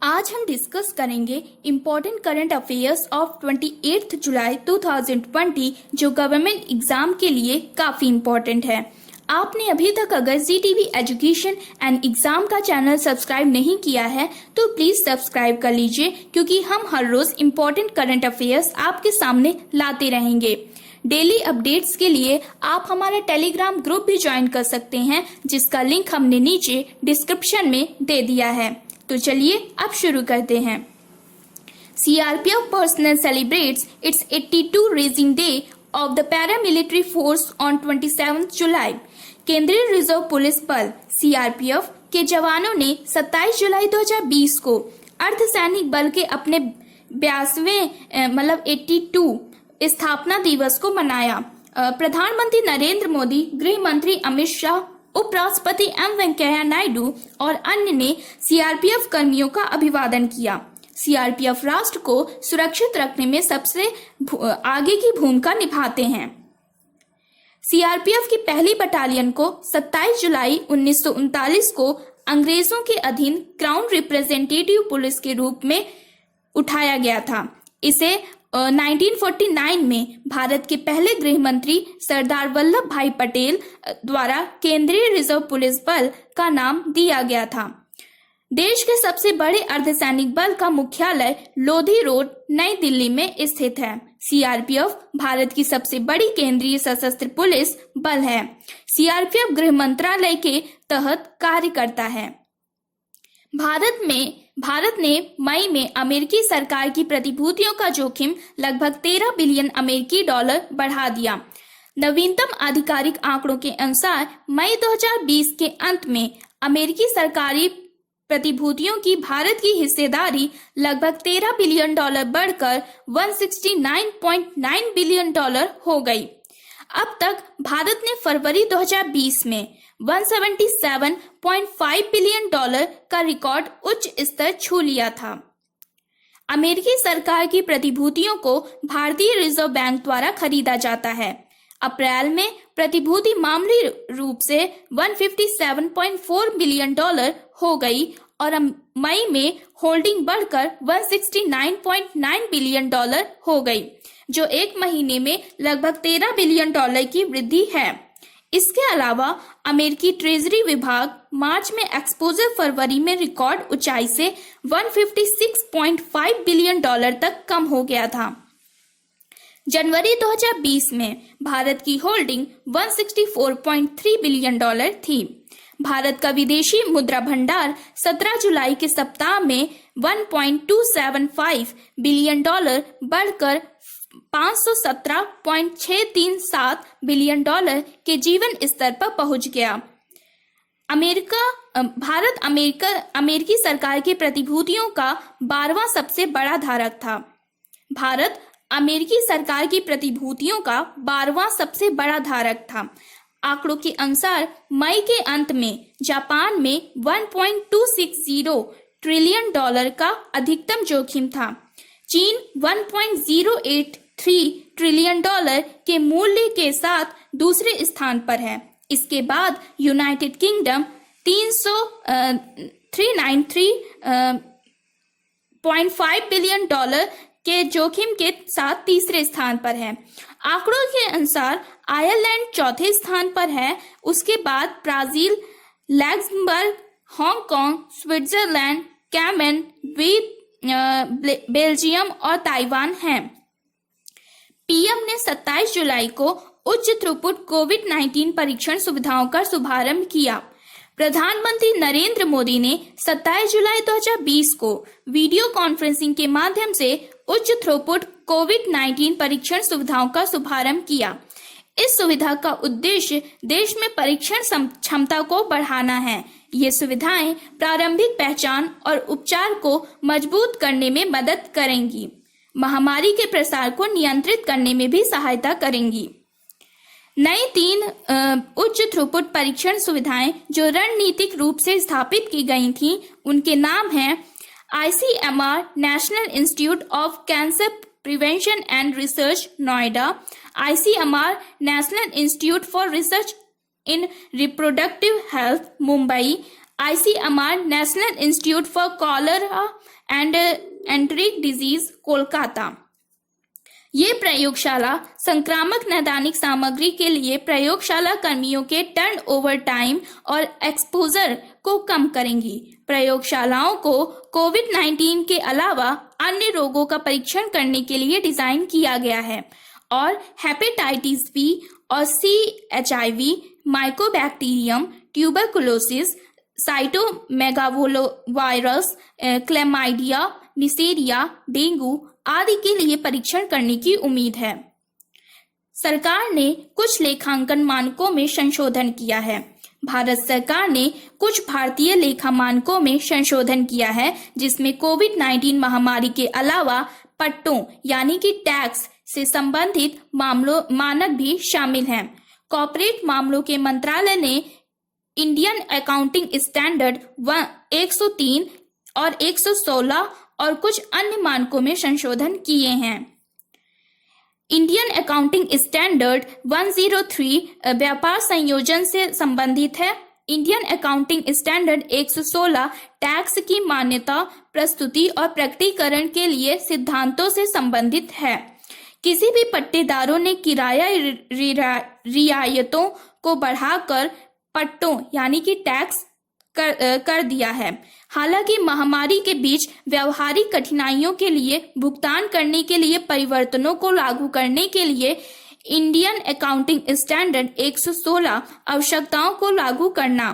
आज हम डिस्कस करेंगे इम्पोर्टेंट करंट अफेयर्स ऑफ 28 जुलाई 2020 जो गवर्नमेंट एग्जाम के लिए काफी इम्पोर्टेंट है। आपने अभी तक अगर ZTV एजुकेशन एंड एग्जाम का चैनल सब्सक्राइब नहीं किया है तो प्लीज सब्सक्राइब कर लीजिए, क्योंकि हम हर रोज इम्पोर्टेंट करंट अफेयर्स आपके सामने लाते रहेंगे। डेली अपडेट्स के लिए आप हमारा टेलीग्राम ग्रुप भी ज्वाइन कर सकते हैं, जिसका लिंक हमने नीचे डिस्क्रिप्शन में दे दिया है। तो चलिए अब शुरू करते हैं। CRPF personnel celebrates its 82 raising day of the paramilitary force on 27 जुलाई। केंद्रीय रिजर्व पुलिस बल CRPF के जवानों ने 27 जुलाई 2020 को अर्धसैनिक बल के अपने 82वें 82 स्थापना दिवस को मनाया। प्रधानमंत्री नरेंद्र मोदी, गृह मंत्री अमित शाह, उपराष्ट्रपति M वेंकैया नायडू और अन्य ने CRPF कर्मियों का अभिवादन किया। CRPF राष्ट्र को सुरक्षित रखने में सबसे आगे की भूमिका निभाते हैं। CRPF की पहली बटालियन को 27 जुलाई 1939 को अंग्रेजों के अधीन क्राउन रिप्रेजेंटेटिव पुलिस के रूप में उठाया गया था। इसे 1949 में भारत के पहले गृह मंत्री सरदार वल्लभ भाई पटेल द्वारा केंद्रीय रिजर्व पुलिस बल का नाम दिया गया था। देश के सबसे बड़े अर्धसैनिक बल का मुख्यालय लोधी रोड, नई दिल्ली में स्थित है। CRPF भारत की सबसे बड़ी केंद्रीय सशस्त्र पुलिस बल है। CRPF गृह मंत्रालय के तहत कार्य करता है। भारत ने मई में अमेरिकी सरकार की प्रतिभूतियों का जोखिम लगभग 13 बिलियन अमेरिकी डॉलर बढ़ा दिया। नवीनतम आधिकारिक आंकड़ों के अनुसार मई 2020 के अंत में अमेरिकी सरकारी प्रतिभूतियों की भारत की हिस्सेदारी लगभग 13 बिलियन डॉलर बढ़कर 169.9 बिलियन डॉलर हो गई। अब तक भारत ने फरवरी 2020 में 177.5 बिलियन डॉलर का रिकॉर्ड उच्च स्तर छू लिया था। अमेरिकी सरकार की प्रतिभूतियों को भारतीय रिजर्व बैंक द्वारा खरीदा जाता है। अप्रैल में प्रतिभूति मामूली रूप से 157.4 बिलियन डॉलर हो गई और मई में होल्डिंग बढ़कर 169.9 बिलियन डॉलर हो गई, जो एक महीने में लगभग 13 बिलियन डॉलर की वृद्धि है। इसके अलावा अमेरिकी ट्रेजरी विभाग मार्च में एक्सपोजर फरवरी में रिकॉर्ड ऊंचाई से 156.5 बिलियन डॉलर तक कम हो गया था। जनवरी 2020 में भारत की होल्डिंग 164.3 बिलियन डॉलर थी। भारत का विदेशी मुद्रा भंडार 17 जुलाई के सप्ताह में 1.275 बिलियन डॉलर बढ़कर 517.637 बिलियन डॉलर के जीवन स्तर पर पहुंच गया। अमेरिकी सरकार की प्रतिभूतियों का 12वां सबसे बड़ा धारक था। भारत अमेरिकी सरकार की प्रतिभूतियों का 12वां सबसे बड़ा धारक था। आंकड़ों के अनुसार मई के अंत में जापान में 1.260 ट्रिलियन डॉलर का अधिकतम जोखिम था। चीन 1.083 ट्रिलियन डॉलर के मूल्य के साथ दूसरे स्थान पर है। इसके बाद यूनाइटेड किंगडम 393.5 बिलियन डॉलर के जोखिम के साथ तीसरे स्थान पर है। आंकड़ों के अनुसार आयरलैंड चौथे स्थान पर है। उसके बाद Brazil, Luxembourg, Hong Kong, Switzerland, Cayman द्वीप, बेल्जियम और ताइवान हैं। पीएम ने 27 जुलाई को उच्च थ्रूपुट कोविड-19 परीक्षण सुविधाओं का शुभारंभ किया। प्रधानमंत्री नरेंद्र मोदी ने 27 जुलाई 2020 को वीडियो कॉन्फ्रेंसिंग के माध्यम से उच्च थ्रूपुट कोविड-19 परीक्षण सुविधाओं का शुभारंभ किया। इस सुविधा का उद्देश्य देश में परीक्षण क्षमता को बढ़ाना है। ये सुविधाएं प्रारंभिक पहचान और उपचार को मजबूत करने में मदद करेंगी। महामारी के प्रसार को नियंत्रित करने में भी सहायता करेंगी। नई 3 उच्च थ्रूपुट परीक्षण सुविधाएं जो रणनीतिक रूप से स्थापित की गई थीं, उनके नाम हैं ICMR national institute of cancer prevention and research Noida, ICMR national institute for research in reproductive health Mumbai, ICMR national institute for cholera and enteric disease Kolkata. ये प्रयोगशाला संक्रामक नैदानिक सामग्री के लिए प्रयोगशाला कर्मियों के टर्नओवर टाइम और एक्सपोजर को कम करेंगी। प्रयोगशालाओं को कोविड-19 के अलावा अन्य रोगों का परीक्षण करने के लिए डिजाइन किया गया है और हेपेटाइटिस बी और सी, HIV, Mycobacterium, tuberculosis, cytomegalovirus, chlamydia, Neisseria, dengue आदि के लिए परीक्षण करने की उम्मीद है। सरकार ने कुछ लेखांकन मानकों में संशोधन किया है। भारत सरकार ने कुछ भारतीय लेखा मानकों में संशोधन किया है, जिसमें कोविड-19 महामारी के अलावा पट्टों यानी कि टैक्स से संबंधित मानक भी शामिल हैं। कॉर्पोरेट मामलों के मंत्रालय ने इंडियन अकाउंटिंग स्टैंडर्ड 103 और 116 और कुछ अन्य मानकों में संशोधन किए हैं। इंडियन अकाउंटिंग स्टैंडर्ड 103 व्यापार संयोजन से संबंधित है। इंडियन अकाउंटिंग स्टैंडर्ड 116 टैक्स की मान्यता, प्रस्तुति और प्रकटीकरण के लिए सिद्धांतों से संबंधित है। किसी भी पट्टेदारों ने किराया रियायतों को बढ़ाकर पट्टों यानी कि टैक्स कर दिया है। हालांकि महामारी के बीच व्यावहारिक कठिनाइयों के लिए भुगतान करने के लिए परिवर्तनों को लागू करने के लिए इंडियन अकाउंटिंग स्टैंडर्ड 116 आवश्यकताओं को लागू करना।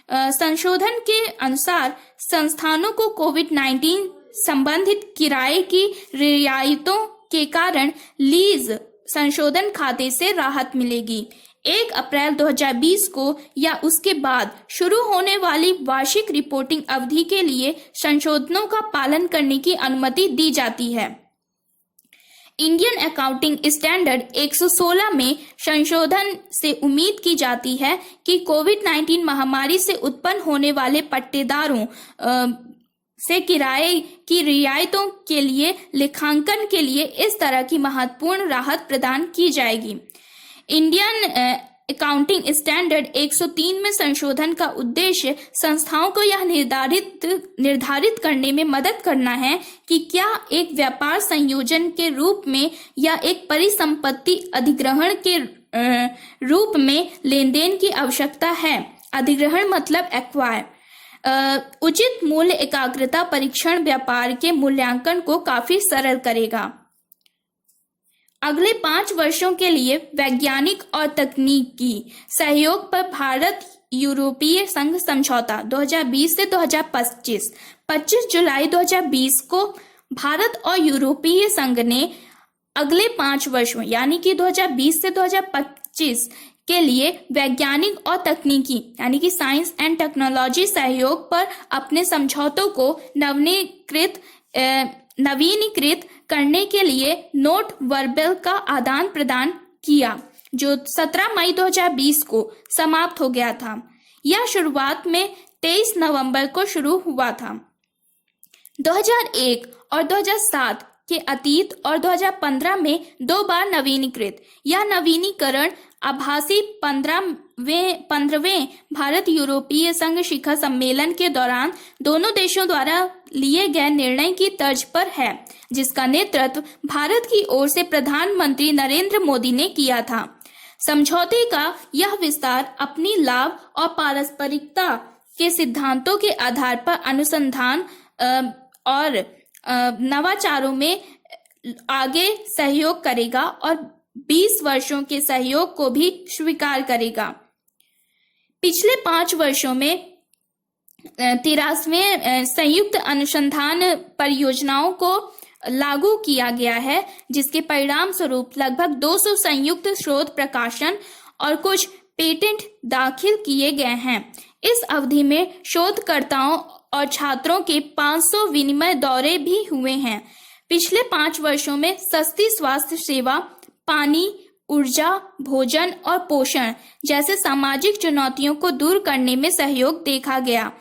संशोधन के अनुसार संस्थानों को कोविड-19 संबंधित किराए की रियायतों के कारण लीज संशोधन खाते से राहत मिलेगी। 1 अप्रैल 2020 को या उसके बाद शुरू होने वाली वार्षिक रिपोर्टिंग अवधि के लिए संशोधनों का पालन करने की अनुमति दी जाती है। इंडियन अकाउंटिंग स्टैंडर्ड 116 में संशोधन से उम्मीद की जाती है कि कोविड-19 महामारी से उत्पन्न होने वाले पट्टेदारों से किराए की रियायतों के लिए लेखांकन के लिए इस तरह की महत्वपूर्ण राहत प्रदान की जाएगी। इंडियन अकाउंटिंग स्टैंडर्ड 103 में संशोधन का उद्देश्य संस्थाओं को यह निर्धारित करने में मदद करना है कि क्या एक व्यापार संयोजन के रूप में या एक परिसंपत्ति अधिग्रहण के रूप में लेनदेन की आवश्यकता है। अधिग्रहण मतलब एक्वायर। उचित मूल्य एकाग्रता परीक्षण व्यापार के मूल्यांकन को काफी सरल करेगा। अगले 5 वर्षों के लिए वैज्ञानिक और तकनीकी सहयोग पर भारत यूरोपीय संघ समझौता 2020 से 2025। 25 जुलाई 2020 को भारत और यूरोपीय संघ ने अगले 5 वर्षों यानी कि 2020 से 2025 के लिए वैज्ञानिक और तकनीकी यानी कि साइंस एंड टेक्नोलॉजी सहयोग पर अपने समझौतों को नवीनीकृत करने के लिए नोट वर्बल का आदान प्रदान किया, जो 17 मई 2020 को समाप्त हो गया था। यह शुरुआत में 23 नवंबर को शुरू हुआ था। 2001 और 2007 के अतीत और 2015 में 2 बार नवीनीकृत। यह नवीनीकरण आभासी 15वें भारत यूरोपीय संघ शिखर सम्मेलन के दौरान दोनों देशों द्वारा लिए गए निर्णय की तर्ज पर है, जिसका नेतृत्व भारत की ओर से प्रधानमंत्री नरेंद्र मोदी ने किया था। समझौते का यह विस्तार अपनी लाभ और पारस्परिकता के सिद्धांतों के आधार पर अनुसंधान और नवाचारों में आगे सहयोग करेगा और 20 वर्षों के सहयोग को भी स्वीकार करेगा। पिछले 5 वर्षों में 83वें संयुक्त अनुसंधान परियोजनाओं को लागू किया गया है, जिसके परिणाम स्वरूप लगभग 200 संयुक्त शोध प्रकाशन और कुछ पेटेंट दाखिल किए गए हैं। इस अवधि में शोधकर्ताओं और छात्रों के 500 विनिमय दौरे भी हुए हैं। पिछले 5 वर्षों में सस्ती स्वास्थ्य सेवा, पानी, ऊर्जा, भोजन और पोषण जैसे सामाजिक चुनौतियों को दूर करने में सहयोग देखा गया।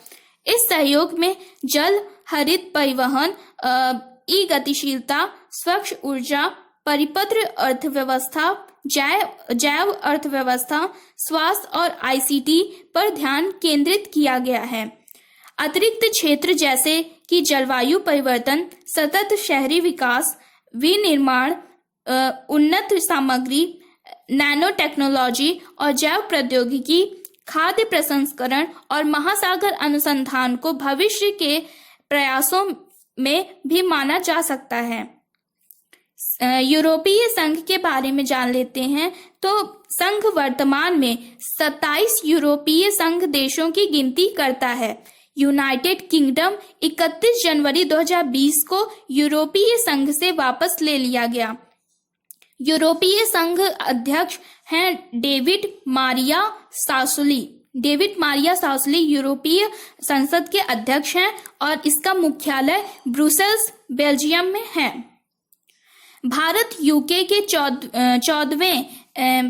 इस सहयोग में जल, हरित परिवहन, ई-गतिशीलता, स्वच्छ ऊर्जा, परिपत्र अर्थव्यवस्था, जैव अर्थव्यवस्था, स्वास्थ्य और ICT पर ध्यान केंद्रित किया गया है। अतिरिक्त क्षेत्र जैसे कि जलवायु परिवर्तन, सतत शहरी विकास, विनिर्माण, उन्नत सामग्री, नैनो टेक्नोलॉजी और जैव प्रौद्योगिकी, खाद्य प्रसंस्करण और महासागर अनुसंधान को भविष्य के प्रयासों में भी माना जा सकता है। यूरोपीय संघ के बारे में जान लेते हैं। तो संघ वर्तमान में 27 यूरोपीय संघ देशों की गिनती करता है। यूनाइटेड किंगडम 31 जनवरी 2020 को यूरोपीय संघ से वापस ले लिया गया। यूरोपीय संघ अध्यक्ष हैं डेविड मारिया सासोली। डेविड मारिया सासोली यूरोपीय संसद के अध्यक्ष हैं और इसका मुख्यालय ब्रुसेल्स, बेल्जियम में है। भारत यूके के 14वें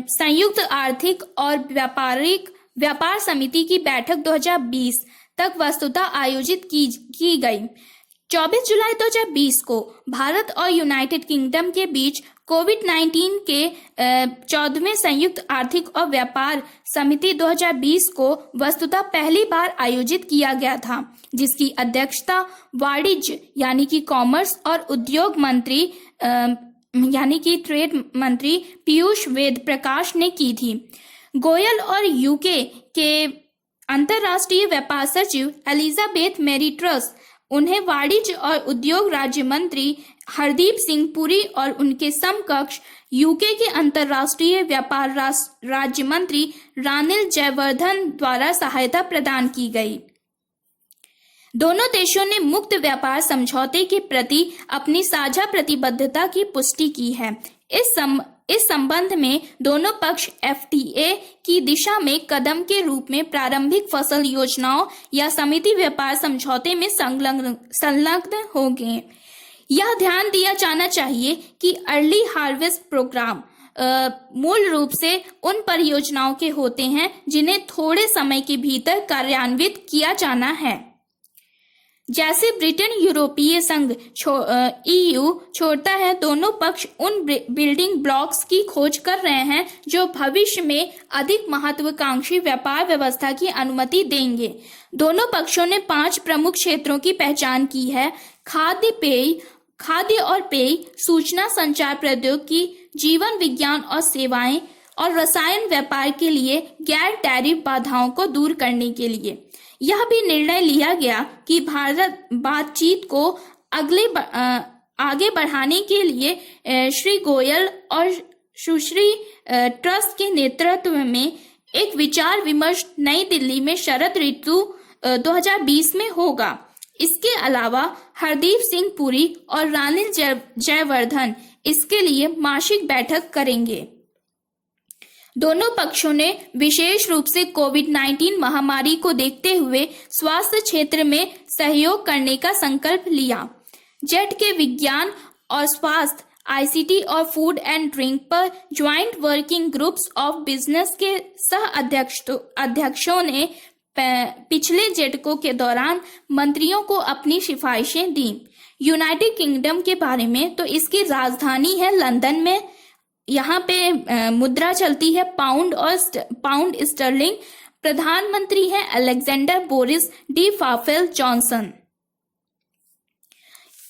संयुक्त आर्थिक और व्यापार समिति की बैठक 2020 तक वस्तुतः आयोजित की गई। 24 जुलाई 2020 को भारत और यूनाइटेड किंगडम के बीच कोविड-19 के 14वें संयुक्त आर्थिक और व्यापार समिति 2020 को वस्तुतः पहली बार आयोजित किया गया था, जिसकी अध्यक्षता वाणिज्य यानी कि कॉमर्स और उद्योग मंत्री यानी कि ट्रेड मंत्री पीयूष वेद प्रकाश ने की थी। गोयल और यूके के अंतर्राष्ट्रीय व्यापार सचिव एलिजाबेथ मेरी ट्रस, उन्हें वाणिज्य और उद्योग राज्य मंत्री हरदीप सिंह पुरी और उनके समकक्ष यूके के अंतर्राष्ट्रीय व्यापार राज्य मंत्री रानिल जयवर्धन द्वारा सहायता प्रदान की गई। दोनों देशों ने मुक्त व्यापार समझौते के प्रति अपनी साझा प्रतिबद्धता की पुष्टि की है। इस संबंध में दोनों पक्ष एफटीए की दिशा में कदम के रूप में प्रारंभिक फसल योजनाओं या समिति व्यापार समझौते में संलग्न होंगे। यह ध्यान दिया जाना चाहिए कि अर्ली हार्वेस्ट प्रोग्राम मूल रूप से उन परियोजनाओं के होते हैं जिन्हें थोड़े समय के भीतर कार्यान्वित किया जाना है। जैसे ब्रिटेन यूरोपीय संघ EU छोड़ता है, दोनों पक्ष उन बिल्डिंग ब्लॉक्स की खोज कर रहे हैं जो भविष्य में अधिक महत्वाकांक्षी व्यापार व्यवस्था की अनुमति देंगे। दोनों पक्षों ने 5 प्रमुख क्षेत्रों की पहचान की है: खाद्य और पेय, सूचना संचार प्रौद्योगिकी, जीवन विज्ञान और सेवाएं, और रसायन व्यापार के लिए गैर टैरिफ बाधाओं को दूर करने के लिए। यह भी निर्णय लिया गया कि भारत बातचीत को आगे बढ़ाने के लिए श्री गोयल और सुश्री ट्रस्ट के नेतृत्व में एक विचार विमर्श नई दिल्ली में शरद ऋतु 2020 में होगा। इसके अलावा हरदीप सिंह पुरी और रानिल जयवर्धन इसके लिए मासिक बैठक करेंगे। दोनों पक्षों ने विशेष रूप से कोविड-19 महामारी को देखते हुए स्वास्थ्य क्षेत्र में सहयोग करने का संकल्प लिया। जेट के विज्ञान और स्वास्थ्य, ICT और फूड एंड ड्रिंक पर joint working groups of business के सह अध्यक्षों ने पिछले जेटको के दौरान मंत्रियों को अपनी सिफारिशें दी। यूनाइटेड किंगडम के बारे में, तो इसकी राजधानी है लंदन में। यहाँ पे मुद्रा चलती है पाउंड स्टर्लिंग। प्रधानमंत्री है अलेक्जेंडर बोरिस डी फाफेल जॉनसन।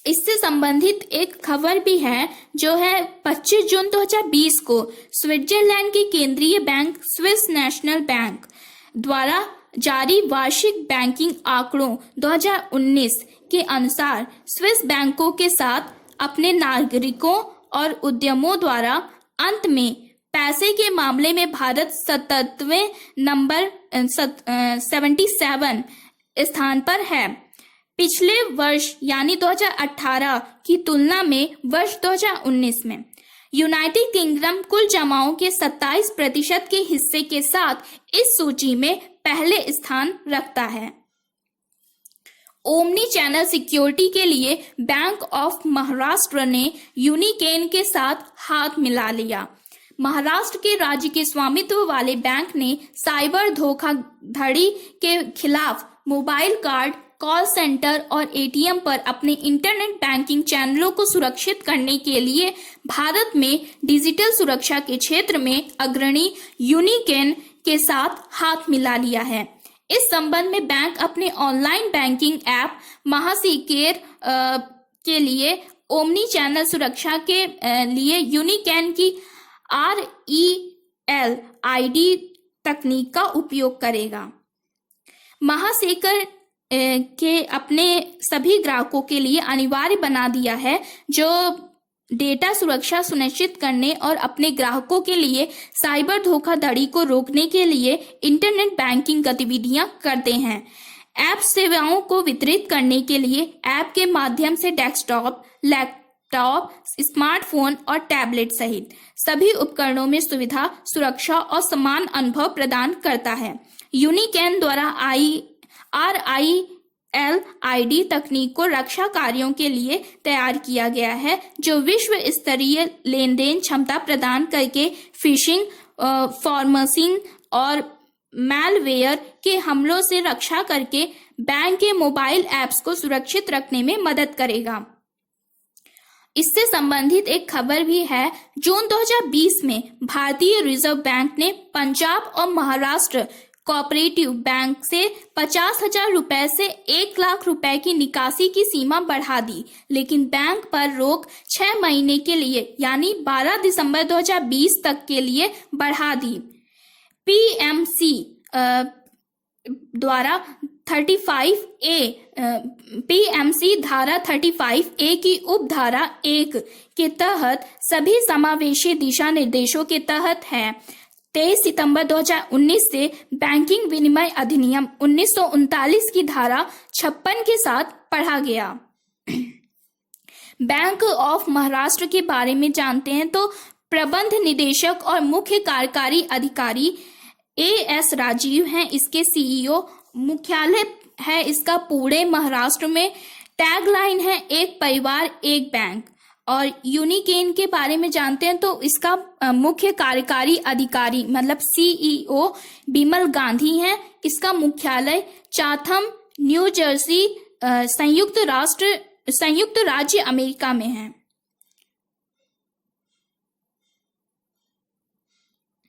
इससे संबंधित एक खबर भी है जो है 25 जून 2020 को स्विट्जरलैंड के केंद्रीय बैंक स्विस नेशनल बैंक द्वारा जारी वार्षिक बैंकिंग आंकड़ों 2019 के अनुसार स्विस बैंकों के साथ अपने नागरिकों और उद्यमों द्वारा अंत में पैसे के मामले में भारत 77वें नंबर 77 स्थान पर है। पिछले वर्ष यानी 2018 की तुलना में वर्ष 2019 में यूनाइटेड किंगडम कुल जमाओं के 27% के हिस्से के साथ इस सूची में पहले स्थान रखता है। ओमनी चैनल सिक्योरिटी के लिए बैंक ऑफ महाराष्ट्र ने यूनिकेन के साथ हाथ मिला लिया। महाराष्ट्र के राज्य के स्वामित्व वाले बैंक ने साइबर धोखाधड़ी के खिलाफ मोबाइल कार्ड, कॉल सेंटर और ATM पर अपने इंटरनेट बैंकिंग चैनलों को सुरक्षित करने के लिए भारत में डिजिटल सुरक्षा के क्षेत्र में अग्रणी यूनिकेन के साथ हाथ मिला लिया है। इस संबंध में बैंक अपने ऑनलाइन बैंकिंग ऐप महासिकेर के लिए ओमनी चैनल सुरक्षा के लिए यूनिकैन की REL ID तकनीक का उपयोग करेगा। महासेकर के अपने सभी ग्राहकों के लिए अनिवार्य बना दिया है जो डेटा सुरक्षा सुनिश्चित करने और अपने ग्राहकों के लिए साइबर धोखाधड़ी को रोकने के लिए इंटरनेट बैंकिंग गतिविधियां करते हैं। ऐप सेवाओं को वितरित करने के लिए ऐप के माध्यम से डेस्कटॉप, लैपटॉप, स्मार्टफोन और टैबलेट सहित सभी उपकरणों में सुविधा, सुरक्षा और समान अनुभव प्रदान करता है। यूनिकैन द्वारा REL ID तकनीक को रक्षा कार्यों के लिए तैयार किया गया है जो विश्व स्तरीय लेन देन क्षमता प्रदान करके फिशिंग, फॉर्मसिंग और मैलवेयर के हमलों से रक्षा करके बैंक के मोबाइल ऐप्स को सुरक्षित रखने में मदद करेगा। इससे संबंधित एक खबर भी है। जून 2020 में भारतीय रिजर्व बैंक ने पंजाब और महाराष्ट्र कोऑपरेटिव बैंक से 50,000 रुपए से 1 लाख रुपए की निकासी की सीमा बढ़ा दी, लेकिन बैंक पर रोक 6 महीने के लिए यानी 12 दिसंबर 2020 तक के लिए बढ़ा दी। PMC द्वारा 35A PMC धारा 35A की उपधारा 1 के तहत सभी समावेशी दिशा निर्देशों के तहत है। 23 सितंबर 2019 से बैंकिंग विनिमय अधिनियम 1939 की धारा 56 के साथ पढ़ा गया। बैंक ऑफ महाराष्ट्र के बारे में जानते हैं तो प्रबंध निदेशक और मुख्य कार्यकारी अधिकारी AS राजीव हैं इसके CEO। मुख्यालय है इसका पुणे महाराष्ट्र में। टैगलाइन है एक परिवार एक बैंक। और यूनिकैन के बारे में जानते हैं तो इसका मुख्य कार्यकारी अधिकारी मतलब CEO बिमल गांधी हैं। इसका मुख्यालय चाथम, न्यू जर्सी, संयुक्त राज्य अमेरिका में है।